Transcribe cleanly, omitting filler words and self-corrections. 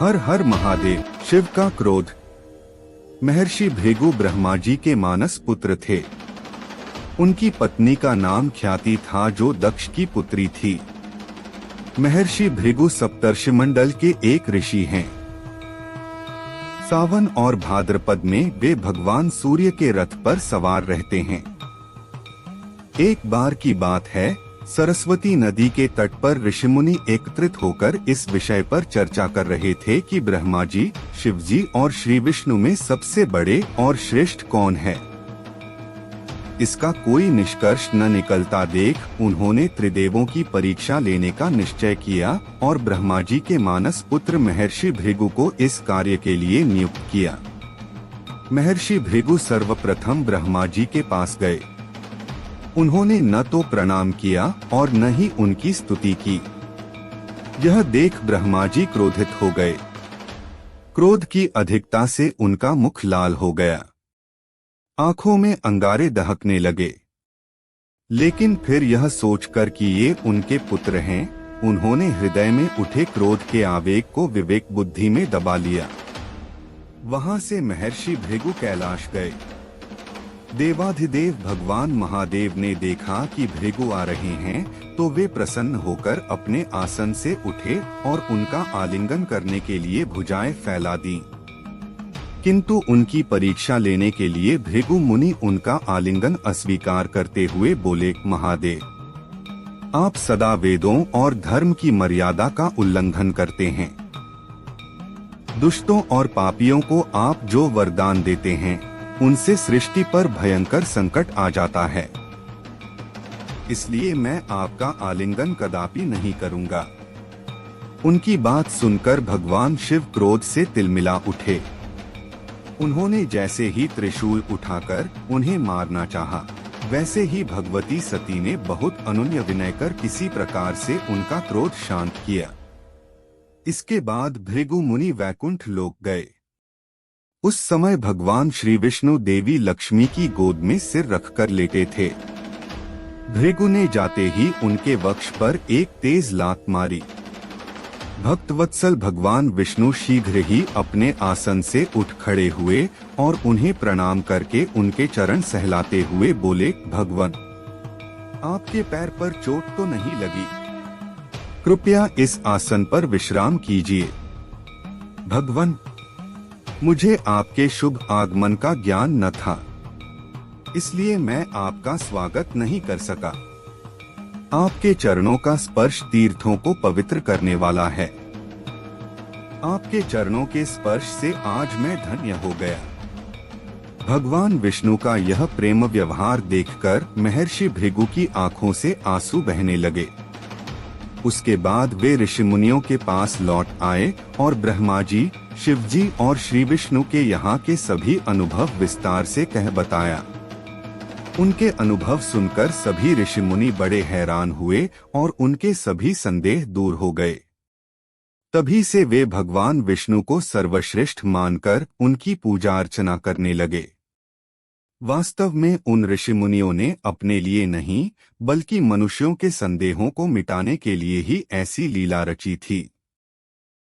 हर हर महादेव। शिव का क्रोध। महर्षि भृगु ब्रह्मा जी के मानस पुत्र थे। उनकी पत्नी का नाम ख्याति था, जो दक्ष की पुत्री थी। महर्षि भृगु सप्तर्षि मंडल के एक ऋषि हैं। सावन और भाद्रपद में वे भगवान सूर्य के रथ पर सवार रहते हैं। एक बार की बात है, सरस्वती नदी के तट पर ऋषिमुनि एकत्रित होकर इस विषय पर चर्चा कर रहे थे कि ब्रह्मा जी, शिव जी और श्री विष्णु में सबसे बड़े और श्रेष्ठ कौन है। इसका कोई निष्कर्ष न निकलता देख उन्होंने त्रिदेवों की परीक्षा लेने का निश्चय किया और ब्रह्मा जी के मानस पुत्र महर्षि भृगु को इस कार्य के लिए नियुक्त किया। महर्षि भृगु सर्वप्रथम ब्रह्मा जी के पास गए। उन्होंने न तो प्रणाम किया और न ही उनकी स्तुति की। यह देख ब्रह्मा जी क्रोधित हो गए। क्रोध की अधिकता से उनका मुख लाल हो गया। आंखों में अंगारे दहकने लगे। लेकिन फिर यह सोचकर कि ये उनके पुत्र हैं, उन्होंने हृदय में उठे क्रोध के आवेग को विवेक बुद्धि में दबा लिया। वहां से महर्षि भृगु कैलाश गए। देवाधिदेव भगवान महादेव ने देखा कि भृगु आ रहे हैं, तो वे प्रसन्न होकर अपने आसन से उठे और उनका आलिंगन करने के लिए भुजाएं फैला दी। किंतु उनकी परीक्षा लेने के लिए भृगु मुनि उनका आलिंगन अस्वीकार करते हुए बोले, महादेव, आप सदा वेदों और धर्म की मर्यादा का उल्लंघन करते हैं। दुष्टों और पापियों को आप जो वरदान देते हैं, उनसे सृष्टि पर भयंकर संकट आ जाता है। इसलिए मैं आपका आलिंगन कदापि नहीं करूंगा। उनकी बात सुनकर भगवान शिव क्रोध से तिलमिला उठे। उन्होंने जैसे ही त्रिशूल उठाकर उन्हें मारना चाहा, वैसे ही भगवती सती ने बहुत अनुनय विनय कर किसी प्रकार से उनका क्रोध शांत किया। इसके बाद भृगु मुनि वैकुंठ लोक गए। उस समय भगवान श्री विष्णु देवी लक्ष्मी की गोद में सिर रखकर लेटे थे। भृगु ने जाते ही उनके वक्ष पर एक तेज लात मारी। भक्तवत्सल भगवान विष्णु शीघ्र ही अपने आसन से उठ खड़े हुए और उन्हें प्रणाम करके उनके चरण सहलाते हुए बोले, भगवान, आपके पैर पर चोट तो नहीं लगी? कृपया इस आसन पर विश्राम कीजिए। भगवान, मुझे आपके शुभ आगमन का ज्ञान न था, इसलिए मैं आपका स्वागत नहीं कर सका। आपके चरणों का स्पर्श तीर्थों को पवित्र करने वाला है। आपके चरणों के स्पर्श से आज मैं धन्य हो गया। भगवान विष्णु का यह प्रेम व्यवहार देखकर महर्षि भृगु की आंखों से आंसू बहने लगे। उसके बाद वे ऋषि मुनियों के पास लौट आए और ब्रह्मा जी, शिव जी और श्री विष्णु के यहाँ के सभी अनुभव विस्तार से कह बताया। उनके अनुभव सुनकर सभी ऋषि मुनि बड़े हैरान हुए और उनके सभी संदेह दूर हो गए। तभी से वे भगवान विष्णु को सर्वश्रेष्ठ मानकर उनकी पूजा अर्चना करने लगे। वास्तव में उन ऋषि मुनियों ने अपने लिए नहीं, बल्कि मनुष्यों के संदेहों को मिटाने के लिए ही ऐसी लीला रची थी।